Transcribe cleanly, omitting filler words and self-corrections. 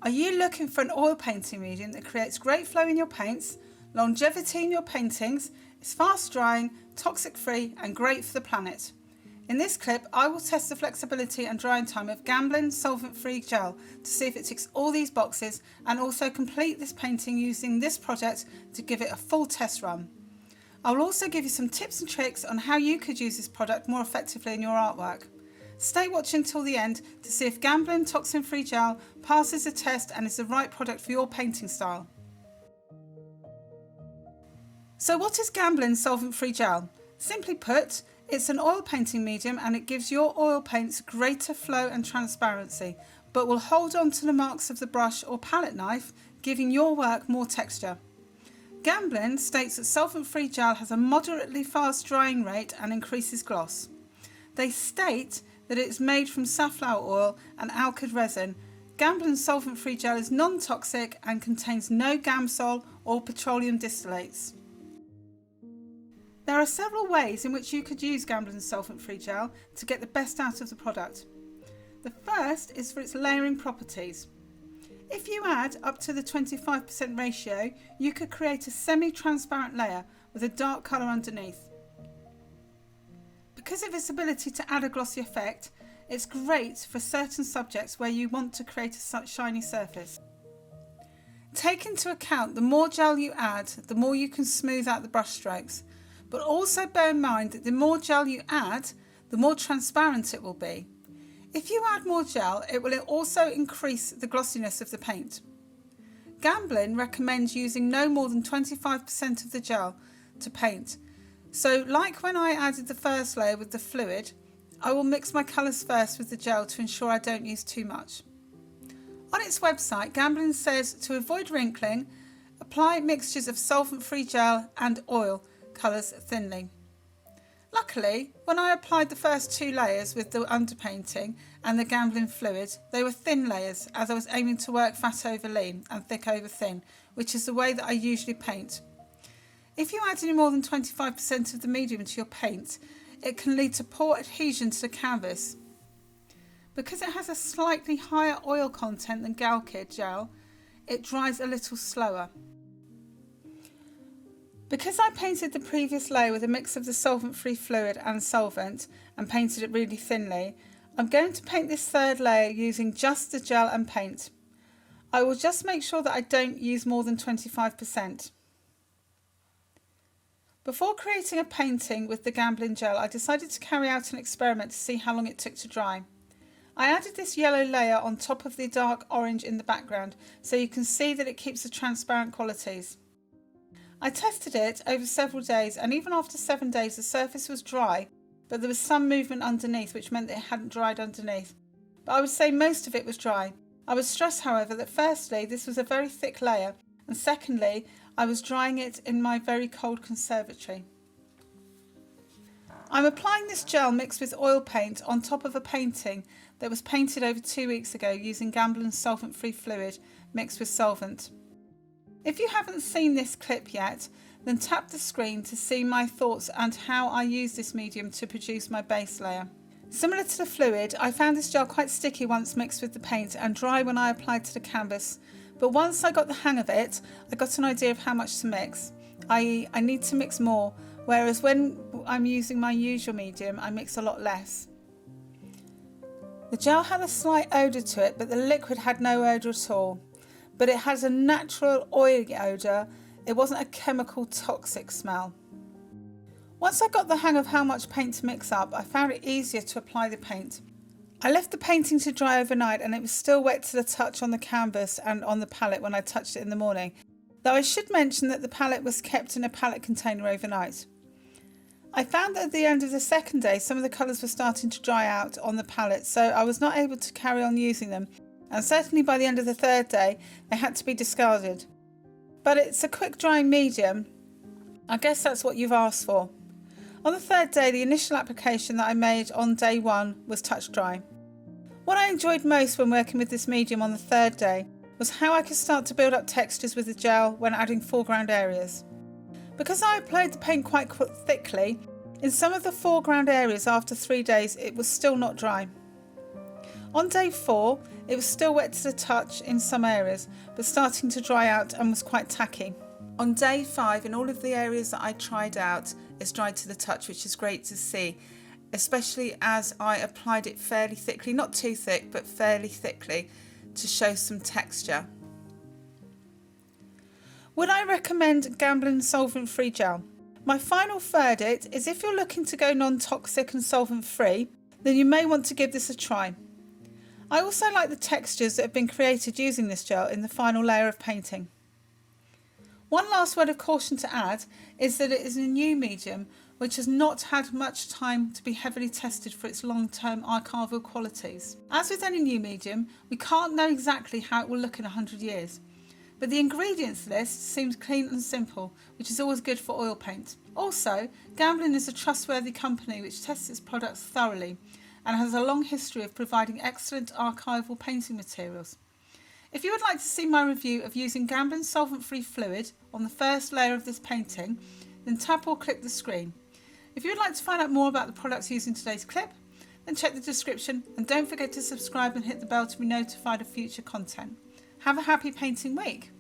Are you looking for an oil painting medium that creates great flow in your paints, longevity in your paintings, is fast drying, toxic free and great for the planet? In this clip I will test the flexibility and drying time of Gamblin solvent free gel to see if it ticks all these boxes, and also complete this painting using this project to give it a full test run. I will also give you some tips and tricks on how you could use this product more effectively in your artwork. Stay watching till the end to see if Gamblin toxin free gel passes the test and is the right product for your painting style. So what is Gamblin solvent free gel? Simply put, it's an oil painting medium and it gives your oil paints greater flow and transparency, but will hold on to the marks of the brush or palette knife, giving your work more texture. Gamblin states that solvent free gel has a moderately fast drying rate and increases gloss. They state that it's made from safflower oil and alkyd resin. Gamblin solvent free gel is non-toxic and contains no Gamsol or petroleum distillates. There are several ways in which you could use Gamblin solvent free gel to get the best out of the product. The first is for its layering properties. If you add up to the 25% ratio, you could create a semi-transparent layer with a dark colour underneath. Because of its ability to add a glossy effect, it's great for certain subjects where you want to create a shiny surface. Take into account the more gel you add, the more you can smooth out the brush strokes, but also bear in mind that the more gel you add, the more transparent it will be. If you add more gel, it will also increase the glossiness of the paint. Gamblin recommends using no more than 25% of the gel to paint. So like when I added the first layer with the fluid, I will mix my colours first with the gel to ensure I don't use too much. On its website, Gamblin says to avoid wrinkling, apply mixtures of solvent-free gel and oil colours thinly. Luckily, when I applied the first two layers with the underpainting and the Gamblin fluid, they were thin layers as I was aiming to work fat over lean and thick over thin, which is the way that I usually paint. If you add any more than 25% of the medium to your paint, it can lead to poor adhesion to the canvas. Because it has a slightly higher oil content than Galkyd gel, it dries a little slower. Because I painted the previous layer with a mix of the solvent-free fluid and solvent and painted it really thinly, I'm going to paint this third layer using just the gel and paint. I will just make sure that I don't use more than 25%. Before creating a painting with the Gamblin gel, I decided to carry out an experiment to see how long it took to dry. I added this yellow layer on top of the dark orange in the background so you can see that it keeps the transparent qualities. I tested it over several days, and even after 7 days the surface was dry, but there was some movement underneath which meant that it hadn't dried underneath. But I would say most of it was dry. I would stress however that firstly this was a very thick layer, and secondly I was drying it in my very cold conservatory. I'm applying this gel mixed with oil paint on top of a painting that was painted over 2 weeks ago using Gamblin solvent-free fluid mixed with solvent. If you haven't seen this clip yet, then tap the screen to see my thoughts and how I use this medium to produce my base layer. Similar to the fluid, I found this gel quite sticky once mixed with the paint and dry when I applied to the canvas, but once I got the hang of it, I got an idea of how much to mix, i.e. I need to mix more, whereas when I'm using my usual medium I mix a lot less. The gel had a slight odour to it, but the liquid had no odour at all. But it has a natural oily odour, it wasn't a chemical toxic smell. Once I got the hang of how much paint to mix up, I found it easier to apply the paint. I left the painting to dry overnight and it was still wet to the touch on the canvas and on the palette when I touched it in the morning, though I should mention that the palette was kept in a palette container overnight. I found that at the end of the second day some of the colours were starting to dry out on the palette, so I was not able to carry on using them, and certainly by the end of the third day they had to be discarded. But it's a quick drying medium, I guess that's what you've asked for. On the third day, the initial application that I made on day one was touch dry. What I enjoyed most when working with this medium on the third day was how I could start to build up textures with the gel when adding foreground areas. Because I applied the paint quite thickly, in some of the foreground areas after 3 days it was still not dry. On day 4, it was still wet to the touch in some areas, but starting to dry out and was quite tacky. On day 5, in all of the areas that I tried out, it's dried to the touch, which is great to see, especially as I applied it fairly thickly, not too thick, but fairly thickly, to show some texture. Would I recommend Gamblin solvent-free gel? My final verdict is if you're looking to go non-toxic and solvent-free, then you may want to give this a try. I also like the textures that have been created using this gel in the final layer of painting. One last word of caution to add is that it is a new medium which has not had much time to be heavily tested for its long-term archival qualities. As with any new medium, we can't know exactly how it will look in 100 years. But the ingredients list seems clean and simple, which is always good for oil paint. Also, Gamblin is a trustworthy company which tests its products thoroughly and has a long history of providing excellent archival painting materials. If you would like to see my review of using Gamblin solvent-free fluid on the first layer of this painting, then tap or click the screen. If you would like to find out more about the products used in today's clip, then check the description and don't forget to subscribe and hit the bell to be notified of future content. Have a happy painting week!